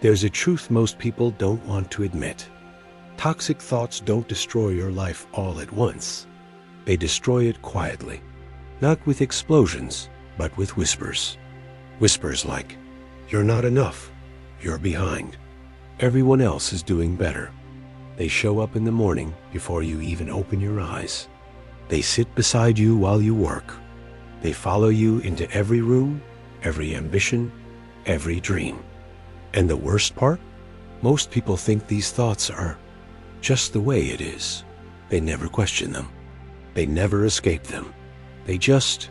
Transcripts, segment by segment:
There's a truth most people don't want to admit. Toxic thoughts don't destroy your life all at once. They destroy it quietly, not with explosions, but with whispers. Whispers like, "You're not enough. You're behind. Everyone else is doing better." They show up in the morning before you even open your eyes. They sit beside you while you work. They follow you into every room, every ambition, every dream. And the worst part? Most people think these thoughts are just the way it is. They never question them. They never escape them. They just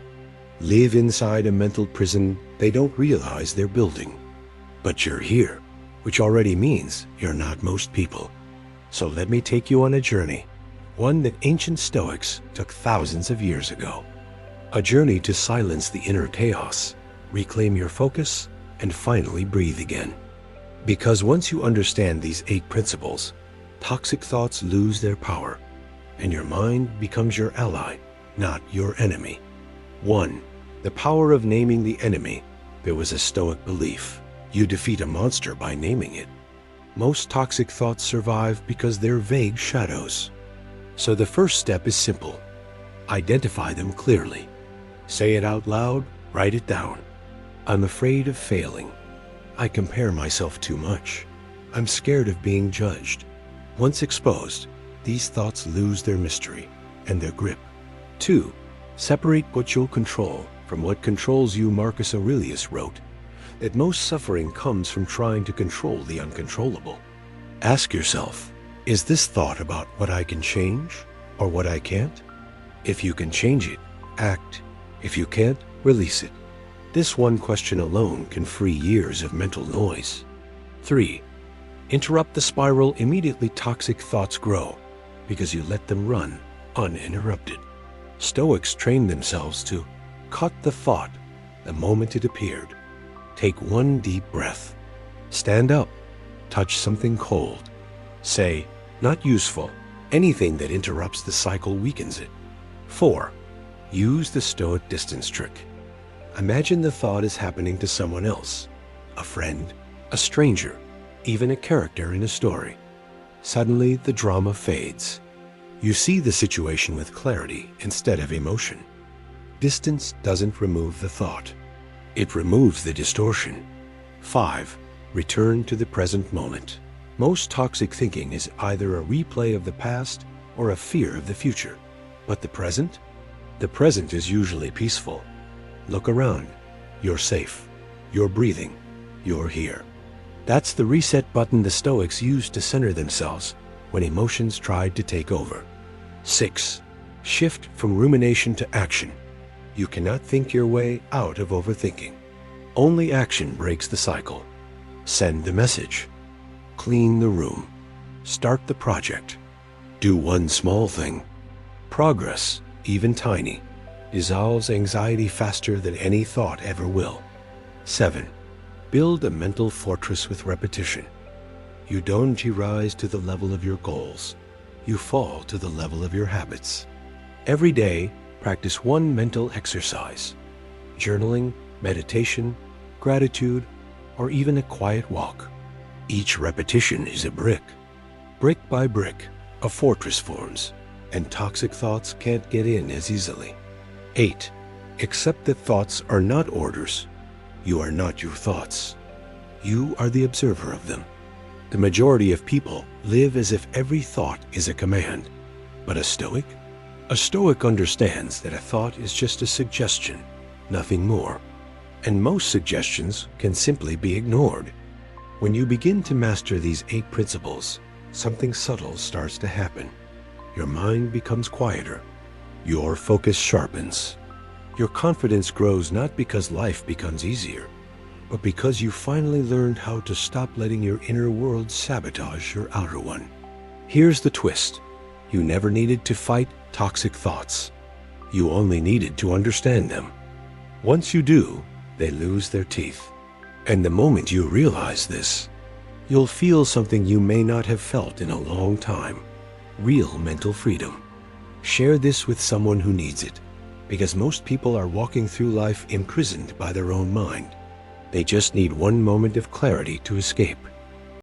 live inside a mental prison they don't realize they're building. But you're here, which already means you're not most people. So let me take you on a journey, one that ancient Stoics took thousands of years ago. A journey to silence the inner chaos, reclaim your focus, and finally breathe again. Because once you understand these 8 principles, toxic thoughts lose their power, and your mind becomes your ally, not your enemy. 1. The power of naming the enemy. There was a Stoic belief: you defeat a monster by naming it. Most toxic thoughts survive because they're vague shadows. So the first step is simple. Identify them clearly. Say it out loud, write it down. I'm afraid of failing. I compare myself too much. I'm scared of being judged. Once exposed, these thoughts lose their mystery and their grip. 2. Separate what you'll control from what controls you. Marcus Aurelius wrote that most suffering comes from trying to control the uncontrollable. Ask yourself, is this thought about what I can change or what I can't? If you can change it, act. If you can't, release it. This one question alone can free years of mental noise. 3. Interrupt the spiral immediately. Toxic thoughts grow because you let them run uninterrupted. Stoics trained themselves to cut the thought the moment it appeared. Take one deep breath. Stand up. Touch something cold. Say, "Not useful." Anything that interrupts the cycle weakens it. 4. Use the Stoic distance trick. Imagine the thought is happening to someone else, a friend, a stranger, even a character in a story. Suddenly, the drama fades. You see the situation with clarity instead of emotion. Distance doesn't remove the thought. It removes the distortion. 5. Return to the present moment. Most toxic thinking is either a replay of the past or a fear of the future. But the present? The present is usually peaceful. Look around. You're safe. You're breathing. You're here. That's the reset button the Stoics used to center themselves when emotions tried to take over. 6. Shift from rumination to action. You cannot think your way out of overthinking. Only action breaks the cycle. Send the message. Clean the room. Start the project. Do one small thing. Progress, even tiny, dissolves anxiety faster than any thought ever will. 7. Build a mental fortress with repetition. You don't rise to the level of your goals. You fall to the level of your habits. Every day, practice one mental exercise. Journaling, meditation, gratitude, or even a quiet walk. Each repetition is a brick. Brick by brick, a fortress forms, and toxic thoughts can't get in as easily. 8. Accept that thoughts are not orders. You are not your thoughts. You are the observer of them. The majority of people live as if every thought is a command. But a Stoic? A Stoic understands that a thought is just a suggestion, nothing more. And most suggestions can simply be ignored. When you begin to master these 8 principles, something subtle starts to happen. Your mind becomes quieter. Your focus sharpens. Your confidence grows not because life becomes easier, but because you finally learned how to stop letting your inner world sabotage your outer one. Here's the twist. You never needed to fight toxic thoughts. You only needed to understand them. Once you do, they lose their teeth. And the moment you realize this, you'll feel something you may not have felt in a long time. Real mental freedom. Share this with someone who needs it, because most people are walking through life imprisoned by their own mind. They just need one moment of clarity to escape.